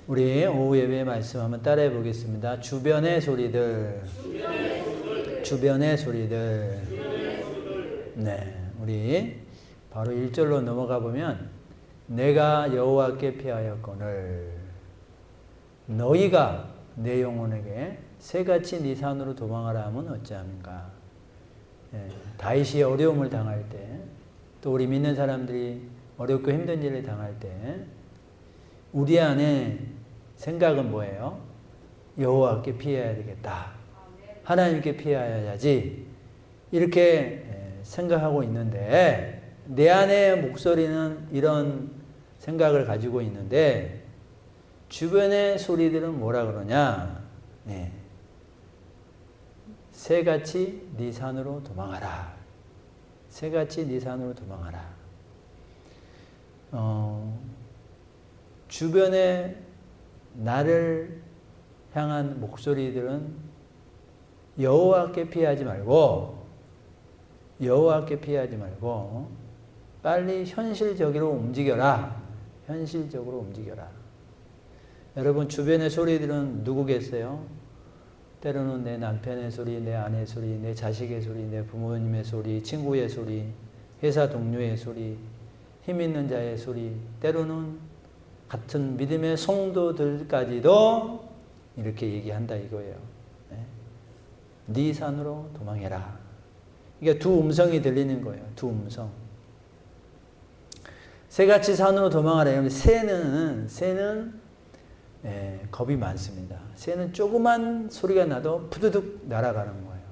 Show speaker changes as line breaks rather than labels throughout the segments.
우리 오후 예배 말씀 한번 따라해 보겠습니다. 주변의 소리들. 주변의 소리들. 네, 우리 바로 1절로 넘어가 보면 내가 여호와께 피하였거늘 너희가 내 영혼에게 새같이 네 산으로 도망하라 하면 어찌함인가. 다윗이 어려움을 당할 때, 또 우리 믿는 사람들이 어렵고 힘든 일을 당할 때 우리 안에 생각은 뭐예요? 여호와께 피해야 되겠다. 하나님께 피해야지. 이렇게 생각하고 있는데 내 안의 목소리는 이런 생각을 가지고 있는데 주변의 소리들은 뭐라 그러냐? 새같이 네 산으로 도망하라. 새같이 네 산으로 도망하라. 주변에 나를 향한 목소리들은 여호와께 피하지 말고 빨리 현실적으로 움직여라. 현실적으로 움직여라. 여러분 주변의 소리들은 누구겠어요? 때로는 내 남편의 소리, 내 아내의 소리, 내 자식의 소리, 내 부모님의 소리, 친구의 소리, 회사 동료의 소리, 힘 있는 자의 소리, 때로는 같은 믿음의 성도들까지도 이렇게 얘기한다 이거예요. 네 산으로 도망해라. 이게 두 음성이 들리는 거예요. 두 음성. 새같이 산으로 도망하라. 새는 겁이 많습니다. 새는 조그만 소리가 나도 푸드득 날아가는 거예요.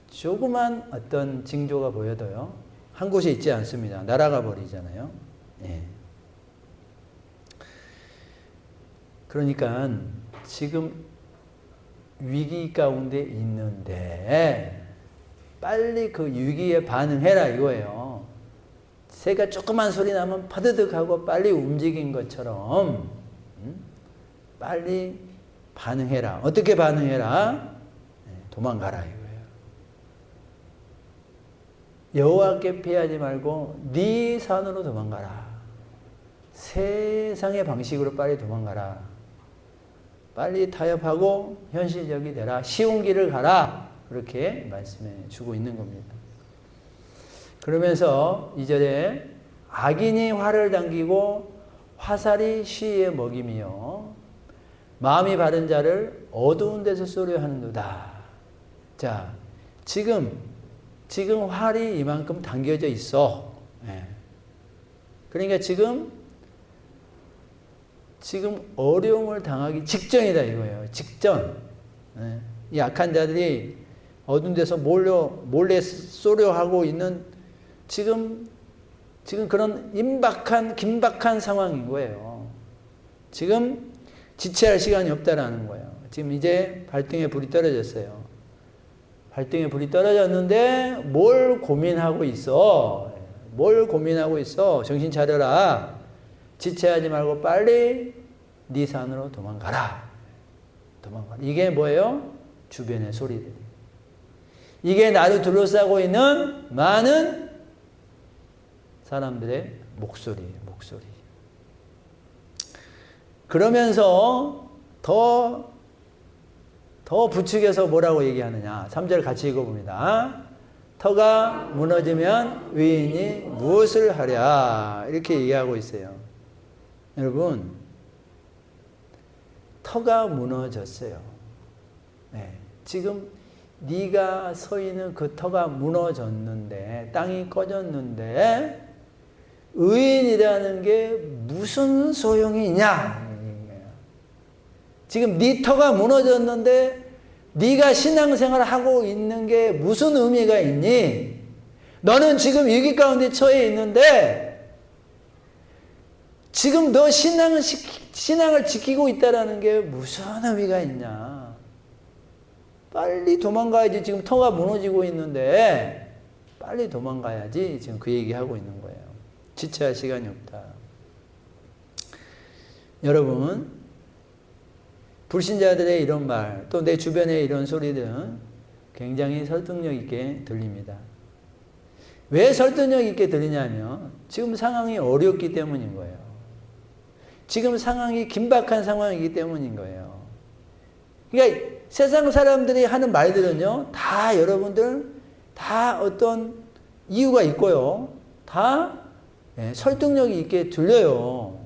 조그만 어떤 징조가 보여도요. 한 곳에 있지 않습니다. 날아가 버리잖아요. 그러니까 지금 위기 가운데 있는데 빨리 그 위기에 반응해라 이거예요. 새가 조그만 소리 나면 파드득 하고 빨리 움직인 것처럼 빨리 반응해라. 어떻게 반응해라? 도망가라 이거예요. 여호와께 피하지 말고 네 산으로 도망가라. 세상의 방식으로 빨리 도망가라. 빨리 타협하고 현실적이 되라. 쉬운 길을 가라. 그렇게 말씀해 주고 있는 겁니다. 그러면서 2절에 악인이 활을 당기고 화살이 시에 먹이며 마음이 바른 자를 어두운 데서 쏘려 하는도다. 자, 지금 활이 이만큼 당겨져 있어. 그러니까 지금 어려움을 당하기 직전이다 이거예요. 직전. 이 악한 자들이 어두운 데서 몰래 쏘려 하고 있는 지금 그런 긴박한 상황인 거예요. 지금 지체할 시간이 없다라는 거예요. 지금 이제 발등에 불이 떨어졌어요. 발등에 불이 떨어졌는데 뭘 고민하고 있어? 정신 차려라. 지체하지 말고 빨리 네 산으로 도망가라. 이게 뭐예요? 주변의 소리들. 이게 나를 둘러싸고 있는 많은 사람들의 목소리예요. 그러면서 더 부추겨서 뭐라고 얘기하느냐. 3절 같이 읽어봅니다. 터가 무너지면 의인이 무엇을 하랴. 이렇게 얘기하고 있어요. 여러분, 터가 무너졌어요. 지금 네가 서 있는 그 터가 무너졌는데, 땅이 꺼졌는데 의인이라는 게 무슨 소용이 있냐? 지금 네 터가 무너졌는데 네가 신앙생활을 하고 있는 게 무슨 의미가 있니? 너는 지금 위기 가운데 처해 있는데 지금 너 신앙을 지키고 있다는 게 무슨 의미가 있냐? 빨리 도망가야지. 지금 터가 무너지고 있는데 빨리 도망가야지. 지금 그 얘기하고 있는 거예요. 지체할 시간이 없다. 여러분, 불신자들의 이런 말, 또 내 주변의 이런 소리들은 굉장히 설득력 있게 들립니다. 왜 설득력 있게 들리냐면 지금 상황이 어렵기 때문인 거예요. 지금 상황이 긴박한 상황이기 때문인 거예요. 그러니까 세상 사람들이 하는 말들은요, 다 여러분들 다 어떤 이유가 있고요. 다 설득력이 있게 들려요.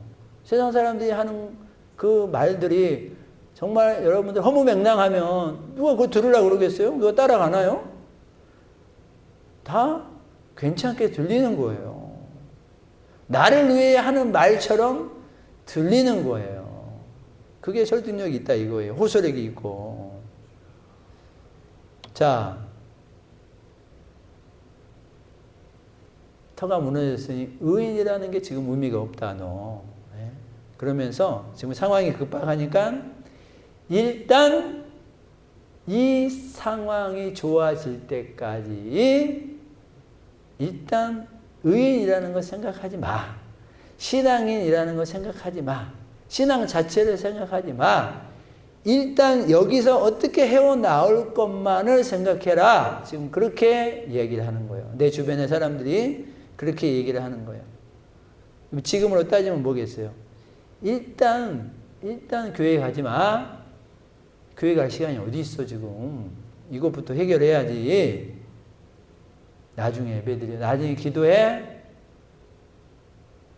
세상 사람들이 하는 그 말들이 정말 여러분들 허무맹랑하면 누가 그거 들으려고 그러겠어요? 누가 따라가나요? 다 괜찮게 들리는 거예요. 나를 위해 하는 말처럼 들리는 거예요. 그게 설득력이 있다 이거예요. 호소력이 있고. 자, 터가 무너졌으니 의인이라는 게 지금 의미가 없다 너. 그러면서 지금 상황이 급박하니까 일단 이 상황이 좋아질 때까지 일단 의인이라는 거 생각하지 마. 신앙인이라는 거 생각하지 마. 신앙 자체를 생각하지 마. 일단 여기서 어떻게 헤어나올 것만을 생각해라. 지금 그렇게 얘기를 하는 거예요. 내 주변의 사람들이 그렇게 얘기를 하는 거예요. 지금으로 따지면 뭐겠어요? 일단 교회 가지 마. 교회 갈 시간이 어디 있어 지금. 이것부터 해결해야지. 나중에 예배드려. 나중에 기도해.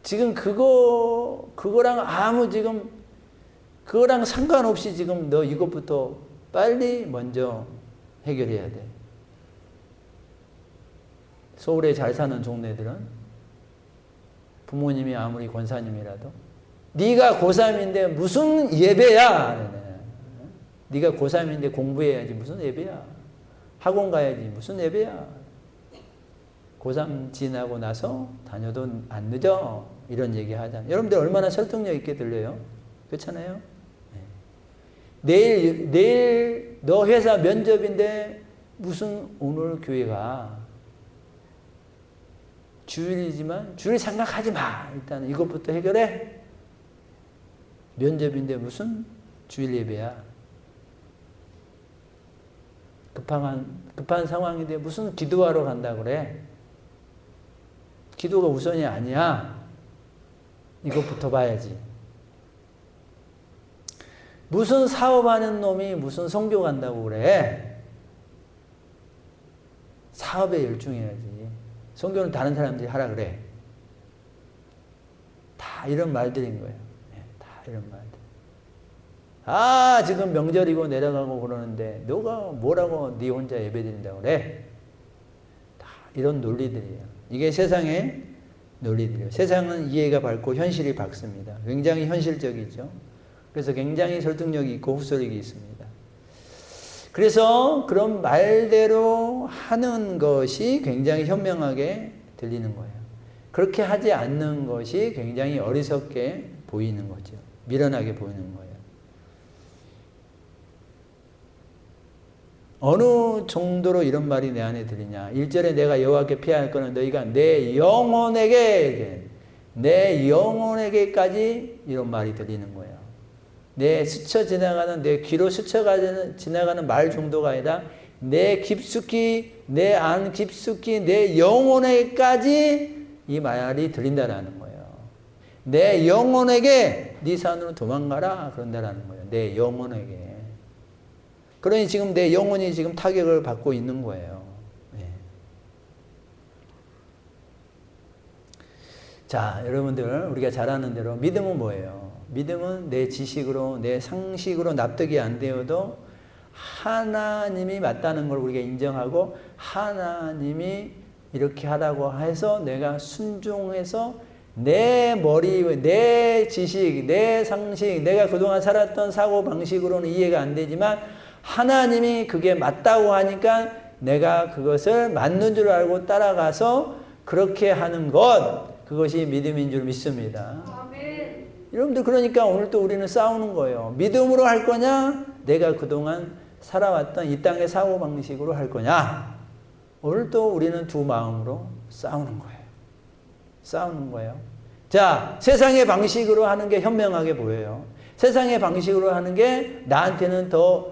지금 그거랑 그거랑 상관없이 지금 너 이것부터 빨리 먼저 해결해야 돼. 서울에 잘 사는 종네들은 부모님이 아무리 권사님이라도 네가 고3인데 무슨 예배야. 네가 고3인데 공부해야지 무슨 예배야. 학원 가야지 무슨 예배야. 고3 지나고 나서 다녀도 안 늦어. 이런 얘기 하잖아요. 여러분들 얼마나 설득력 있게 들려요? 그렇잖아요? 내일 너 회사 면접인데 무슨 오늘 교회 가. 주일이지만 주일 생각하지 마. 일단 이것부터 해결해. 면접인데 무슨 주일 예배야. 급한 상황인데 무슨 기도하러 간다 그래. 기도가 우선이 아니야. 이것부터 봐야지. 무슨 사업하는 놈이 무슨 선교 간다고 그래. 사업에 열중해야지. 선교는 다른 사람들이 하라 그래. 다 이런 말들인 거예요. 다 이런 말들. 지금 명절이고 내려가고 그러는데 너가 뭐라고 네 혼자 예배드린다고 그래. 다 이런 논리들이에요. 이게 세상의 논리들이에요. 세상은 이해가 밝고 현실이 밝습니다. 굉장히 현실적이죠. 그래서 굉장히 설득력이 있고 후설력이 있습니다. 그래서 그런 말대로 하는 것이 굉장히 현명하게 들리는 거예요. 그렇게 하지 않는 것이 굉장히 어리석게 보이는 거죠. 미련하게 보이는 거예요. 어느 정도로 이런 말이 내 안에 들리냐. 1절에 내가 여호와께 피할 거는 너희가 내 영혼에게까지 이런 말이 들리는 거예요. 내 스쳐 지나가는, 내 귀로 스쳐 지나가는 말 정도가 아니라 내 깊숙이, 내 안 깊숙이, 내 영혼에게까지 이 말이 들린다라는 거예요. 내 영혼에게 네 산으로 도망가라 그런다라는 거예요. 내 영혼에게. 그러니 지금 내 영혼이 지금 타격을 받고 있는 거예요. 자, 여러분들 우리가 잘 아는 대로 믿음은 뭐예요? 믿음은 내 지식으로, 내 상식으로 납득이 안 되어도 하나님이 맞다는 걸 우리가 인정하고 하나님이 이렇게 하라고 해서 내가 순종해서 내 머리, 내 지식, 내 상식, 내가 그동안 살았던 사고방식으로는 이해가 안 되지만 하나님이 그게 맞다고 하니까 내가 그것을 맞는 줄 알고 따라가서 그렇게 하는 것, 그것이 믿음인 줄 믿습니다. 아멘. 여러분들 그러니까 오늘 또 우리는 싸우는 거예요. 믿음으로 할 거냐? 내가 그동안 살아왔던 이 땅의 사고방식으로 할 거냐? 오늘 또 우리는 두 마음으로 싸우는 거예요. 싸우는 거예요. 자, 세상의 방식으로 하는 게 현명하게 보여요. 세상의 방식으로 하는 게 나한테는 더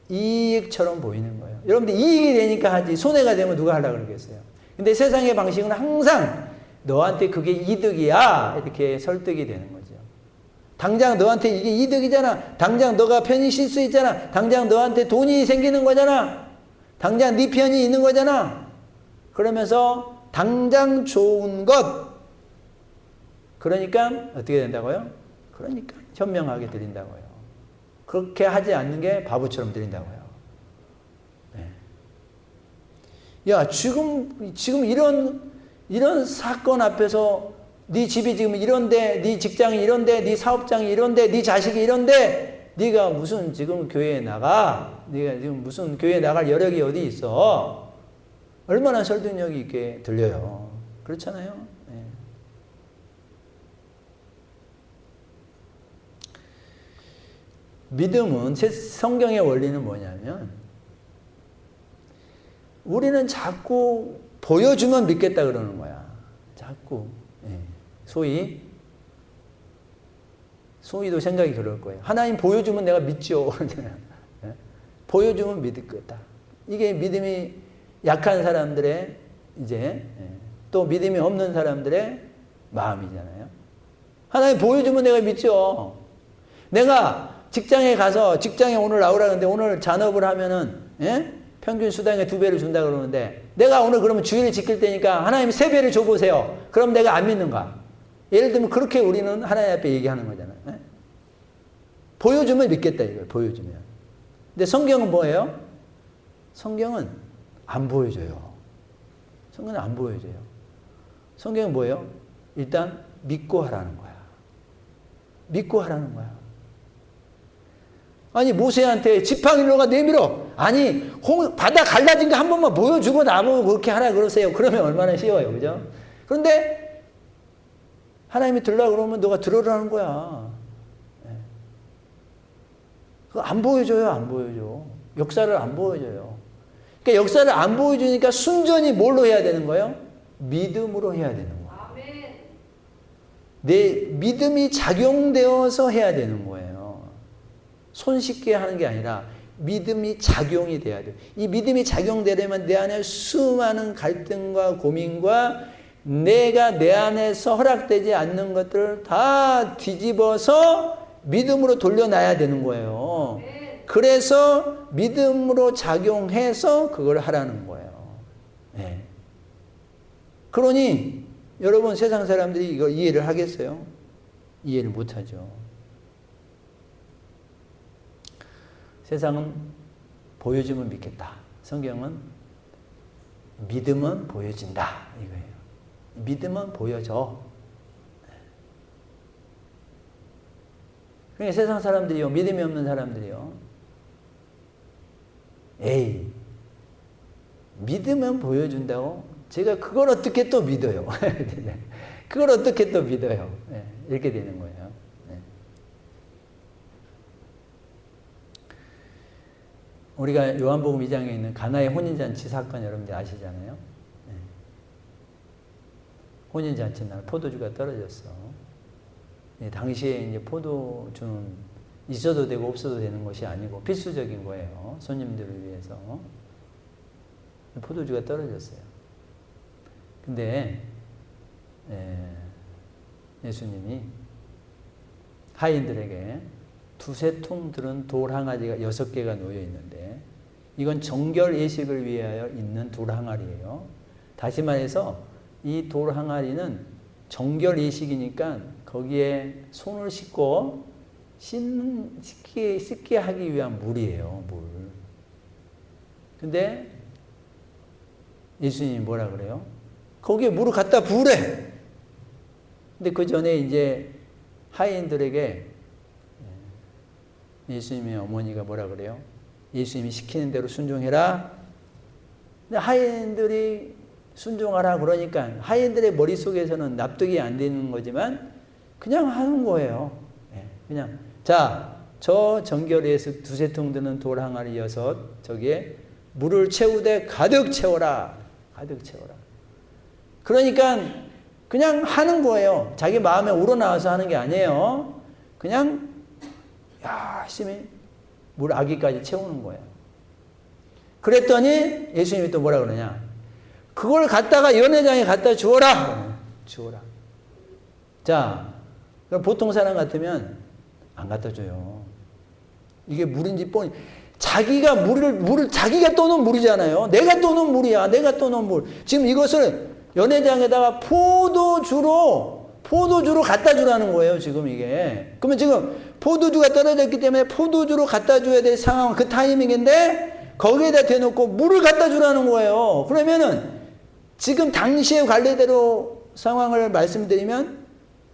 이익처럼 보이는 거예요. 여러분들 이익이 되니까 하지 손해가 되면 누가 하려고 그러겠어요. 근데 세상의 방식은 항상 너한테 그게 이득이야 이렇게 설득이 되는 거죠. 당장 너한테 이게 이득이잖아. 당장 너가 편히 쉴 수 있잖아. 당장 너한테 돈이 생기는 거잖아. 당장 네 편이 있는 거잖아. 그러면서 당장 좋은 것. 그러니까 어떻게 된다고요? 그러니까 현명하게 드린다고요. 그렇게 하지 않는 게 바보처럼 드린다고요. 네. 야, 지금 이런 사건 앞에서 네 집이 지금 이런데, 네 직장이 이런데, 네 사업장이 이런데, 네 자식이 이런데, 네가 무슨 지금 교회에 나가? 네가 지금 무슨 교회에 나갈 여력이 어디 있어? 얼마나 설득력이 있게 들려요. 그렇잖아요. 네. 믿음은, 성경의 원리는 뭐냐면, 우리는 자꾸 보여주면 믿겠다 그러는 거야. 자꾸. 예. 소위도 생각이 그럴 거예요. 하나님 보여주면 내가 믿죠. 예? 보여주면 믿겠다. 이게 믿음이 약한 사람들의 이제 또 믿음이 없는 사람들의 마음이잖아요. 하나님 보여주면 내가 믿죠. 내가 직장에 가서 직장에 오늘 나오라 그러는데 오늘 잔업을 하면은 평균 수당의 2배를 준다 그러는데 내가 오늘 그러면 주일을 지킬 테니까 하나님 3배를 줘보세요. 그럼 내가 안 믿는가? 예를 들면 그렇게 우리는 하나님 앞에 얘기하는 거잖아요. 보여주면 믿겠다 이거예요. 보여주면. 근데 성경은 뭐예요? 성경은 안 보여줘요. 성경은 안 보여줘요. 성경은 뭐예요? 일단 믿고 하라는 거야. 믿고 하라는 거야. 아니 모세한테 지팡이로가 내밀어. 아니 바다 갈라진 거 한 번만 보여주고 나보고 그렇게 하라 그러세요. 그러면 얼마나 쉬워요. 그죠? 그런데 하나님이 들으라 그러면 너가 들으라는 거야. 그거 안 보여줘요. 안 보여줘. 역사를 안 보여줘요. 그러니까 역사를 안 보여주니까 순전히 뭘로 해야 되는 거예요? 믿음으로 해야 되는 거예요. 내 믿음이 작용되어서 해야 되는 거예요. 손쉽게 하는 게 아니라 믿음이 작용이 돼야 돼요. 이 믿음이 작용되려면 내 안에 수많은 갈등과 고민과 내가 내 안에서 허락되지 않는 것들을 다 뒤집어서 믿음으로 돌려놔야 되는 거예요. 그래서 믿음으로 작용해서 그걸 하라는 거예요. 네. 그러니 여러분 세상 사람들이 이걸 이해를 하겠어요? 이해를 못하죠. 세상은 보여주면 믿겠다. 성경은 믿음은 보여진다. 이거예요. 믿음은 보여줘. 그러니까 세상 사람들이요, 믿음이 없는 사람들이요, 에이, 믿으면 보여준다고? 제가 그걸 어떻게 또 믿어요? 그걸 어떻게 또 믿어요? 이렇게 되는 거예요. 우리가 요한복음 2장에 있는 가나의 혼인잔치 사건 여러분들 아시잖아요. 혼인잔치 날 포도주가 떨어졌어. 당시에 이제 포도주는 있어도 되고 없어도 되는 것이 아니고 필수적인 거예요. 손님들을 위해서. 포도주가 떨어졌어요. 근데 예수님이 하인들에게 두세 통 들은 돌 항아리가 6개가 놓여 있는데 이건 정결 예식을 위하여 있는 돌 항아리예요. 다시 말해서 이 돌 항아리는 정결 예식이니까 거기에 손을 씻고 씻게 하기 위한 물이에요. 물. 근데 예수님이 뭐라 그래요? 거기에 물을 갖다 부으래. 근데 그 전에 이제 하인들에게 예수님의 어머니가 뭐라 그래요? 예수님이 시키는 대로 순종해라. 근데 하인들이 순종하라 그러니까 하인들의 머릿속에서는 납득이 안 되는 거지만 그냥 하는 거예요. 그냥 자, 저 정결에서 두세 통 드는 돌 항아리 6 저기에 물을 채우되 가득 채워라. 가득 채워라. 그러니까 그냥 하는 거예요. 자기 마음에 우러나와서 하는 게 아니에요. 그냥 열심히 물 아기까지 채우는 거예요. 그랬더니 예수님이 또 뭐라 그러냐? 그걸 갖다가 연회장에 갖다 주어라. 주어라. 자, 그럼 보통 사람 같으면 안 갖다 줘요. 이게 물인지 뻔히. 자기가 물을 자기가 떠놓은 물이잖아요. 내가 떠놓은 물이야. 내가 떠놓은 물. 지금 이것을 연회장에다가 포도주로 갖다 주라는 거예요. 지금 이게. 그러면 지금 포도주가 떨어졌기 때문에 포도주로 갖다 줘야 될 상황, 그 타이밍인데 거기에다 대놓고 물을 갖다 주라는 거예요. 그러면은 지금 당시의 관례대로 상황을 말씀드리면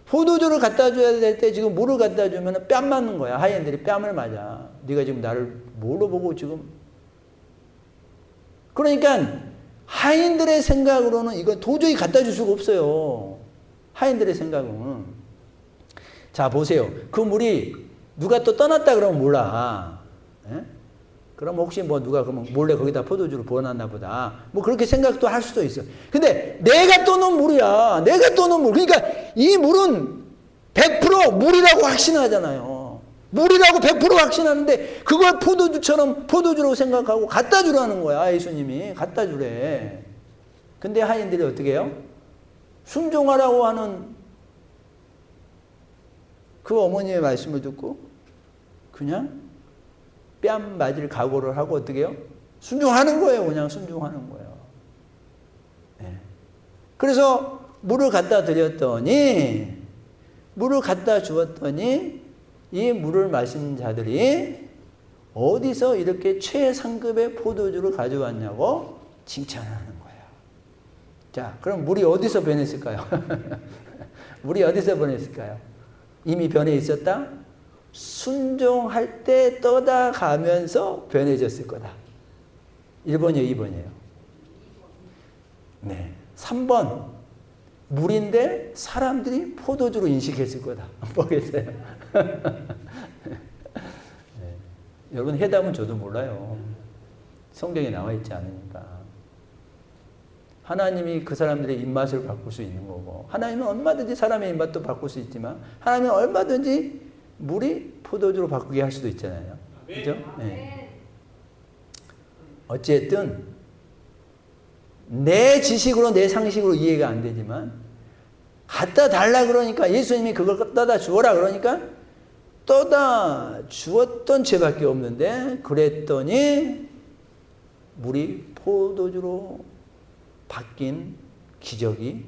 포도주를 갖다 줘야 될 때 지금 물을 갖다 주면 뺨 맞는 거야. 하인들이 뺨을 맞아. 네가 지금 나를 뭘로 보고 지금. 그러니까 하인들의 생각으로는 이거 도저히 갖다 줄 수가 없어요. 하인들의 생각은. 자, 보세요. 그 물이 누가 또 떠났다 그러면 몰라. 예? 그럼 혹시 뭐 누가 그러면 몰래 거기다 포도주를 부어놨나 보다. 뭐 그렇게 생각도 할 수도 있어. 근데 내가 떠놓은 물이야. 내가 떠놓은 물. 그러니까 이 물은 100% 물이라고 확신하잖아요. 물이라고 100% 확신하는데 그걸 포도주처럼 포도주라고 생각하고 갖다 주라는 거야. 예수님이 갖다 주래. 근데 하인들이 어떻게 해요? 순종하라고 하는 그 어머니의 말씀을 듣고 그냥 뺨 맞을 각오를 하고 어떻게 해요? 순종하는 거예요. 그냥 순종하는 거예요. 네. 그래서 물을 갖다 드렸더니 물을 갖다 주었더니 이 물을 마신 자들이 어디서 이렇게 최상급의 포도주를 가져왔냐고 칭찬하는 거예요. 자, 그럼 물이 어디서 변했을까요? 물이 어디서 변했을까요? 이미 변해 있었다? 순종할 때 떠다가면서 변해졌을 거다. 1번이에요, 2번이에요? 네. 3번. 물인데 사람들이 포도주로 인식했을 거다. 뭐겠어요? 네. 여러분, 해답은 저도 몰라요. 성경에 나와 있지 않으니까. 하나님이 그 사람들의 입맛을 바꿀 수 있는 거고, 하나님은 얼마든지 사람의 입맛도 바꿀 수 있지만, 하나님은 얼마든지 물이 포도주로 바꾸게 할 수도 있잖아요. 그죠? 네. 어쨌든, 내 지식으로, 내 상식으로 이해가 안 되지만, 갖다 달라 그러니까, 예수님이 그걸 떠다 주어라 그러니까, 떠다 주었던 죄밖에 없는데, 그랬더니, 물이 포도주로 바뀐 기적이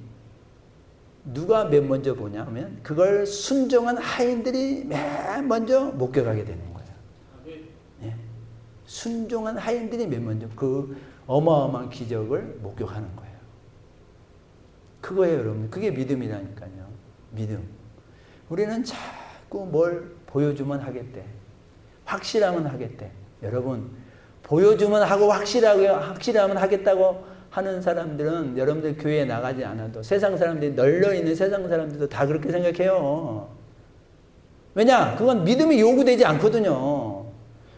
누가 맨 먼저 보냐 하면 그걸 순종한 하인들이 맨 먼저 목격하게 되는 거예요. 예. 순종한 하인들이 맨 먼저 그 어마어마한 기적을 목격하는 거예요. 그거예요, 여러분. 그게 믿음이라니까요. 믿음. 우리는 자꾸 뭘 보여주면 하겠대. 확실하면 하겠대. 여러분, 보여주면 하고 확실하면 하겠다고 하는 사람들은 여러분들 교회에 나가지 않아도 세상 사람들이 널려있는 세상 사람들도 다 그렇게 생각해요. 왜냐? 그건 믿음이 요구되지 않거든요.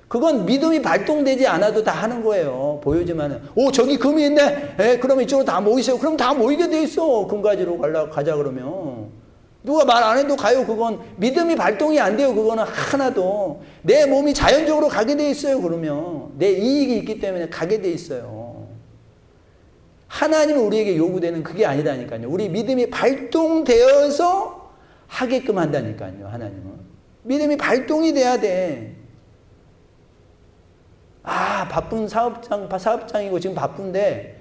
그건 믿음이 발동되지 않아도 다 하는 거예요. 보여주면은. 오, 저기 금이 있네. 그러면 이쪽으로 다 모이세요. 그럼 다 모이게 돼 있어. 금 가지러 가자 그러면. 누가 말 안 해도 가요. 그건 믿음이 발동이 안 돼요. 그거는 하나도. 내 몸이 자연적으로 가게 돼 있어요. 그러면. 내 이익이 있기 때문에 가게 돼 있어요. 하나님은 우리에게 요구되는 그게 아니라니까요. 우리 믿음이 발동되어서 하게끔 한다니까요. 하나님은. 믿음이 발동이 돼야 돼. 아, 바쁜 사업장이고 지금 바쁜데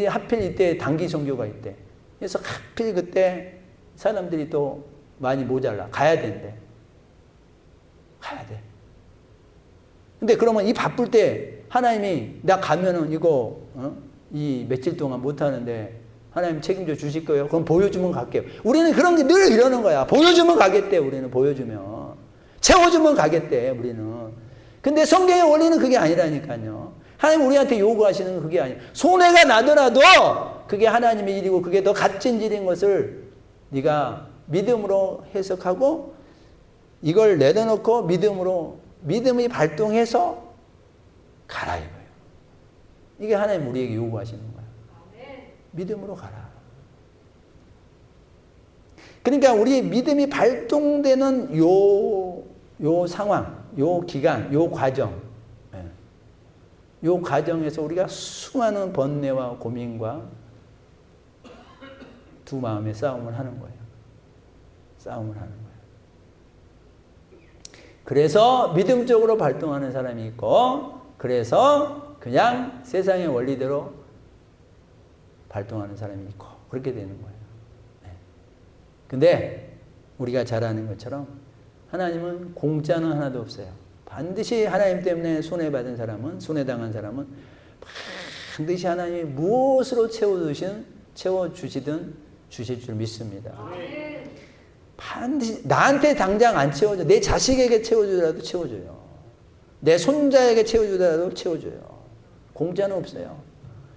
하필 이때 단기 선교가 있대. 그래서 하필 그때 사람들이 또 많이 모자라. 가야 된대. 가야 돼. 근데 그러면 이 바쁠 때 하나님이 나 가면은 이거 이 며칠 동안 못하는데 하나님 책임져 주실 거예요? 그럼 보여주면 갈게요. 우리는 그런 게 늘 이러는 거야. 보여주면 가겠대. 우리는 보여주면. 채워주면 가겠대. 우리는. 근데 성경의 원리는 그게 아니라니까요. 하나님 우리한테 요구하시는 건 그게 아니에요. 손해가 나더라도 그게 하나님의 일이고 그게 더 값진 일인 것을 네가 믿음으로 해석하고 이걸 내려놓고 믿음이 발동해서 가라 이거예요. 이게 하나님 우리에게 요구하시는 거예요. 믿음으로 가라. 그러니까 우리 믿음이 발동되는 요 상황, 요 기간, 요 과정, 요 과정에서 우리가 수많은 번뇌와 고민과 두 마음의 싸움을 하는 거예요. 싸움을 하는 거예요. 그래서 믿음적으로 발동하는 사람이 있고, 그래서 그냥 세상의 원리대로 발동하는 사람이 있고, 그렇게 되는 거예요. 네. 근데 우리가 잘 아는 것처럼 하나님은 공짜는 하나도 없어요. 반드시 하나님 때문에 손해받은 사람은, 손해당한 사람은 반드시 하나님이 무엇으로 채워주시든 주실 줄 믿습니다. 반드시 나한테 당장 안 채워줘. 내 자식에게 채워주더라도 채워줘요. 내 손자에게 채워주더라도 채워줘요. 공짜는 없어요.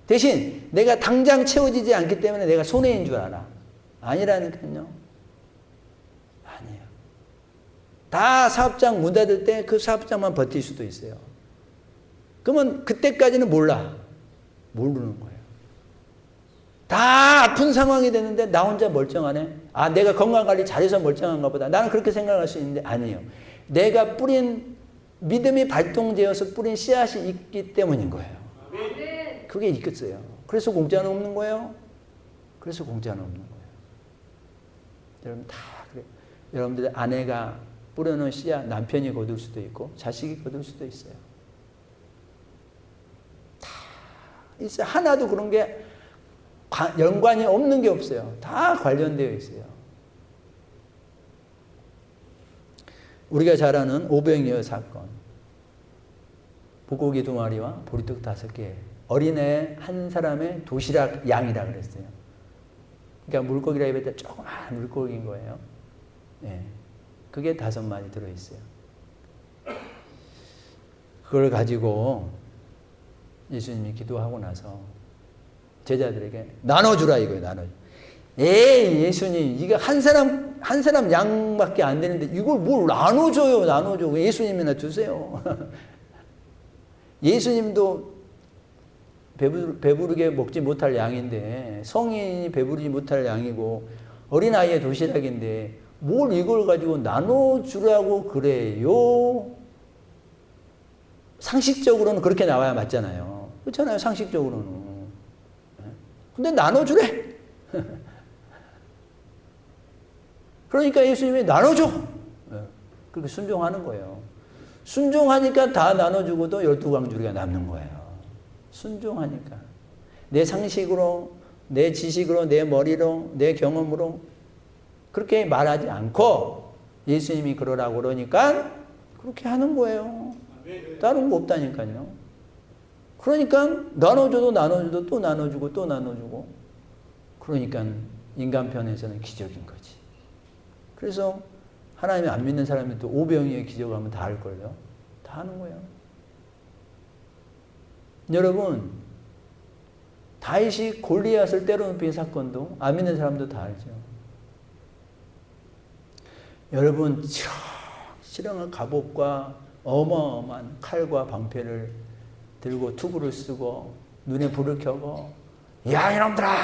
대신 내가 당장 채워지지 않기 때문에 내가 손해인 줄 알아. 아니라니까요. 아니에요. 다 사업장 문 닫을 때 그 사업장만 버틸 수도 있어요. 그러면 그때까지는 몰라. 모르는 거예요. 다 아픈 상황이 되는데 나 혼자 멀쩡하네. 아, 내가 건강관리 잘해서 멀쩡한가 보다. 나는 그렇게 생각할 수 있는데 아니에요. 내가 뿌린 믿음이 발동되어서 뿌린 씨앗이 있기 때문인 거예요. 그게 있겠어요. 그래서 공짜는 없는 거예요. 그래서 공짜는 없는 거예요. 여러분 다 그래요. 여러분들 아내가 뿌려놓은 씨앗 남편이 거둘 수도 있고 자식이 거둘 수도 있어요. 다 있어요. 하나도 그런 게 연관이 없는 게 없어요. 다 관련되어 있어요. 우리가 잘 아는 오병이어 사건. 물고기 2마리와 보리떡 5개. 어린애 한 사람의 도시락 양이라 그랬어요. 그러니까 물고기라 입을 때 조그만 물고기인 거예요. 네. 그게 5마리 들어있어요. 그걸 가지고 예수님이 기도하고 나서 제자들에게 나눠주라 이거예요. 나눠줘. 에이 예수님 이거 한 사람 양밖에 안 되는데 이걸 뭘 나눠줘요. 나눠줘. 예수님이나 주세요. 예수님도 배부르게 먹지 못할 양인데 성인이 배부르지 못할 양이고 어린아이의 도시락인데 뭘 이걸 가지고 나눠주라고 그래요. 상식적으로는 그렇게 나와야 맞잖아요. 그렇잖아요. 상식적으로는. 근데 나눠주래. 그러니까 예수님이 나눠줘. 그렇게 순종하는 거예요. 순종하니까 다 나눠주고도 12광주리가 남는 거예요. 순종하니까. 내 상식으로, 내 지식으로, 내 머리로, 내 경험으로 그렇게 말하지 않고 예수님이 그러라고 그러니까 그렇게 하는 거예요. 다른 거 없다니까요. 그러니까 나눠줘도 나눠줘도 또 나눠주고 또 나눠주고 그러니까 인간 편에서는 기적인 거지. 그래서 하나님 안 믿는 사람이 또 오병이의 기적하면 다 할걸요. 다 하는 거예요. 여러분 다윗이 골리앗을 때려눕힌 사건도 안 믿는 사람도 다 알죠. 여러분 실형한 갑옷과 어마어마한 칼과 방패를 들고 투구를 쓰고 눈에 불을 켜고 야 이놈들아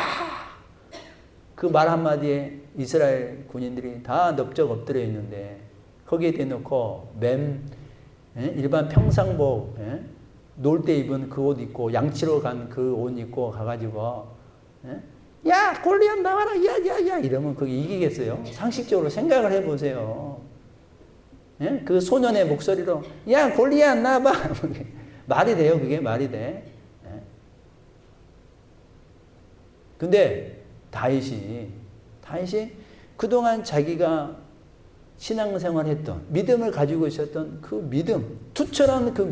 그 말 한마디에 이스라엘 군인들이 다 넓적 엎드려 있는데 거기에 대놓고 일반 평상복 놀 때 입은 그 옷 입고 양치러 간 그 옷 입고 가가지고 야 골리앗 나와라 야야야 이러면 그게 이기겠어요? 상식적으로 생각을 해보세요. 그 소년의 목소리로 야 골리앗 나와봐 말이 돼요? 그게 말이 돼? 근데 다윗이 그동안 자기가 신앙생활 했던 믿음을 가지고 있었던 그 믿음, 투철한 그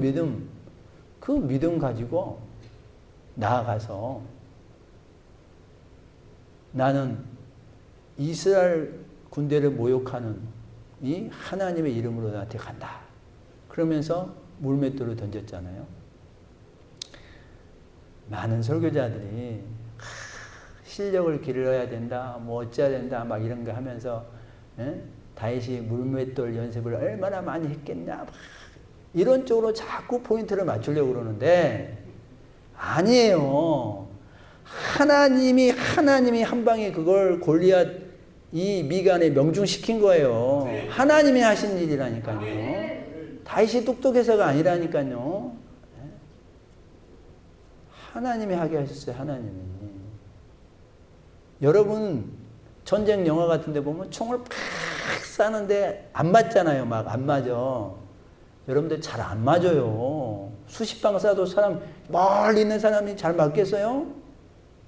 믿음 가지고 나아가서 나는 이스라엘 군대를 모욕하는 이 하나님의 이름으로 나한테 간다. 그러면서 물맷돌을 던졌잖아요. 많은 설교자들이 실력을 기르어야 된다, 뭐 어찌해야 된다, 막 이런 거 하면서 다윗이 물맷돌 연습을 얼마나 많이 했겠냐, 이런 쪽으로 자꾸 포인트를 맞추려고 그러는데 아니에요. 하나님이 한 방에 그걸 골리앗 이 미간에 명중시킨 거예요. 하나님이 하신 일이라니까요. 다윗이 똑똑해서가 아니라니까요. 하나님이 하게 하셨어요. 하나님이. 여러분 전쟁 영화 같은 데 보면 총을 팍 쏴는데 안 맞잖아요. 막 안 맞아. 여러분들 잘 안 맞아요. 수십 방 쏴도 사람, 멀리 있는 사람이 잘 맞겠어요?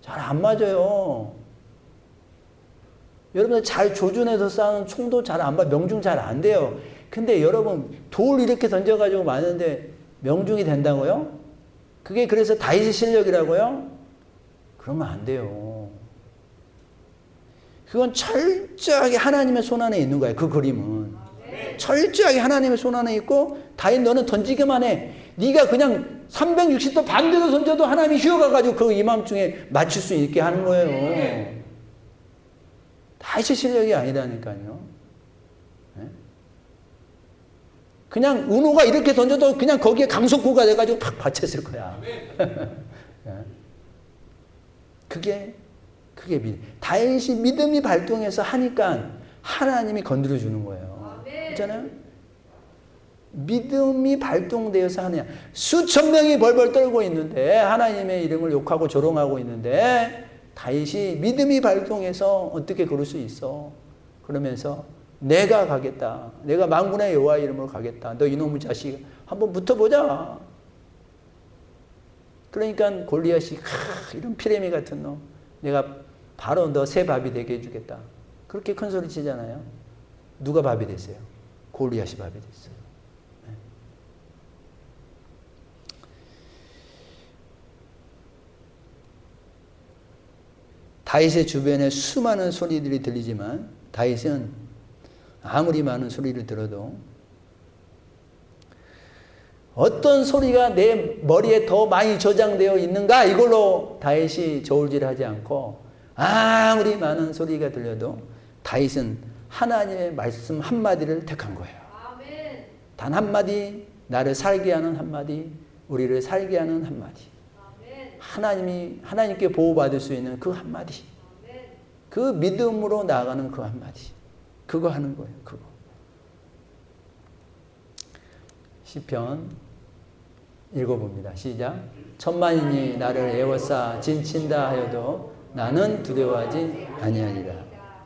잘 안 맞아요. 여러분들 잘 조준해서 쏴는 총도 잘 안 맞아. 명중 잘 안 돼요. 근데 여러분, 돌 이렇게 던져가지고 맞는데 명중이 된다고요? 그게 그래서 다윗의 실력이라고요? 그러면 안 돼요. 그건 철저하게 하나님의 손 안에 있는 거예요. 그 그림은. 철저하게 하나님의 손 안에 있고 다윗 너는 던지기만 해. 네가 그냥 360도 반대로 던져도 하나님이 휘어가가지고 그 이맘중에 맞출 수 있게 하는 거예요. 다윗의 실력이 아니라니까요. 그냥 은호가 이렇게 던져도 그냥 거기에 강속구가 돼가지고 팍 받쳤을 거야. 그게 믿음. 다윗이 믿음이 발동해서 하니까 하나님이 건드려 주는 거예요. 있잖아요. 믿음이 발동되어서 하느냐. 수천 명이 벌벌 떨고 있는데 하나님의 이름을 욕하고 조롱하고 있는데 다윗이 믿음이 발동해서 어떻게 그럴 수 있어? 그러면서 내가 가겠다. 내가 만군의 여호와 이름으로 가겠다. 너 이놈의 자식 한번 붙어보자. 그러니까 골리앗이 이런 피레미 같은 놈 내가 바로 너 새 밥이 되게 해주겠다. 그렇게 큰 소리 치잖아요. 누가 밥이 됐어요? 골리앗이 밥이 됐어요. 네. 다윗의 주변에 수많은 소리들이 들리지만 다윗은 아무리 많은 소리를 들어도 어떤 소리가 내 머리에 더 많이 저장되어 있는가 이걸로 다윗이 저울질하지 않고 아무리 많은 소리가 들려도 다윗은 하나님의 말씀 한마디를 택한 거예요. 아멘. 단 한마디, 나를 살게 하는 한마디, 우리를 살게 하는 한마디. 아멘. 하나님께 보호받을 수 있는 그 한마디. 아멘. 그 믿음으로 나아가는 그 한마디. 그거 하는 거예요. 그거. 시편 읽어봅니다. 시작. 천만인이 나를 애워싸 진친다 하여도 나는 두려워하지 아니하리라.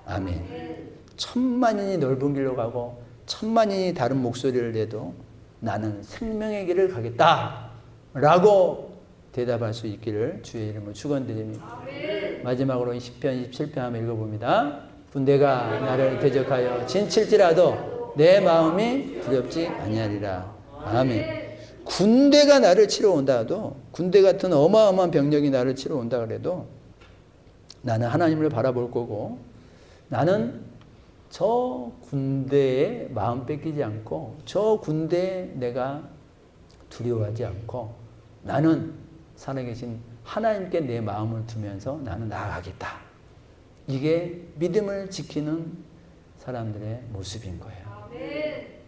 아멘. 천만인이 넓은 길로 가고 천만인이 다른 목소리를 내도 나는 생명의 길을 가겠다 라고 대답할 수 있기를 주의 이름으로 축원드립니다. 아멘. 마지막으로 시편 27편 한번 읽어봅니다. 군대가 나를 대적하여 진칠지라도 내 마음이 두렵지 아니하리라. 아멘. 군대가 나를 치러 온다 해도 군대 같은 어마어마한 병력이 나를 치러 온다 그래도 나는 하나님을 바라볼 거고 나는 저 군대에 마음 뺏기지 않고 저 군대에 내가 두려워하지 않고 나는 살아계신 하나님께 내 마음을 두면서 나는 나아가겠다. 이게 믿음을 지키는 사람들의 모습인 거예요. 아멘.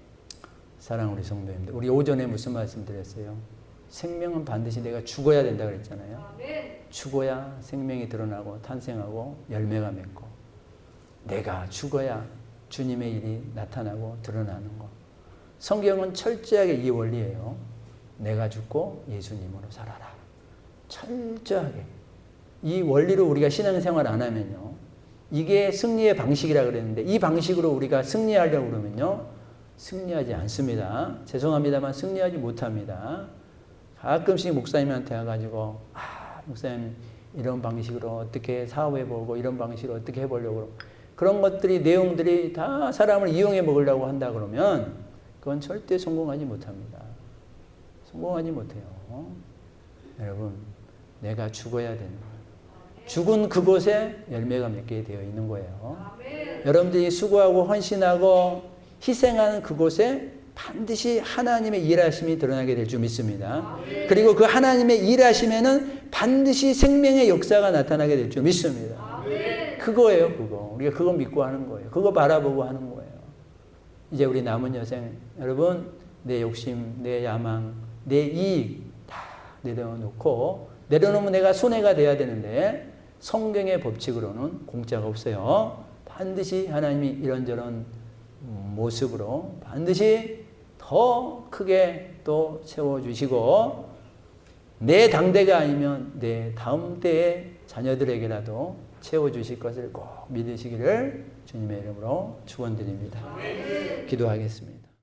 사랑하는 우리 성도님들, 우리 오전에 무슨 말씀 드렸어요? 생명은 반드시 내가 죽어야 된다 그랬잖아요. 아멘. 죽어야 생명이 드러나고 탄생하고 열매가 맺고 내가 죽어야 주님의 일이 나타나고 드러나는 것. 성경은 철저하게 이 원리예요. 내가 죽고 예수님으로 살아라. 철저하게. 이 원리로 우리가 신앙생활 안 하면요. 이게 승리의 방식이라 그랬는데 이 방식으로 우리가 승리하려고 그러면요. 승리하지 않습니다. 죄송합니다만 승리하지 못합니다. 가끔씩 목사님한테 와가지고 목사님 이런 방식으로 어떻게 사업해보고 이런 방식으로 어떻게 해보려고 그런 것들이 내용들이 다 사람을 이용해 먹으려고 한다 그러면 그건 절대 성공하지 못합니다. 성공하지 못해요. 여러분 내가 죽어야 되는 거예요. 죽은 그곳에 열매가 맺게 되어 있는 거예요. 아멘. 여러분들이 수고하고 헌신하고 희생하는 그곳에 반드시 하나님의 일하심이 드러나게 될 줄 믿습니다. 아멘. 그리고 그 하나님의 일하심에는 반드시 생명의 역사가 나타나게 될 줄 믿습니다. 아멘. 그거예요, 그거. 우리가 그거 믿고 하는 거예요. 그거 바라보고 하는 거예요. 이제 우리 남은 여생, 여러분, 내 욕심, 내 야망, 내 이익 다 내려놓으면 내가 손해가 돼야 되는데 성경의 법칙으로는 공짜가 없어요. 반드시 하나님이 이런저런 모습으로 반드시 더 크게 또 세워주시고 내 당대가 아니면 내 다음 때의 자녀들에게라도 채워주실 것을 꼭 믿으시기를 주님의 이름으로 축원드립니다. 기도하겠습니다.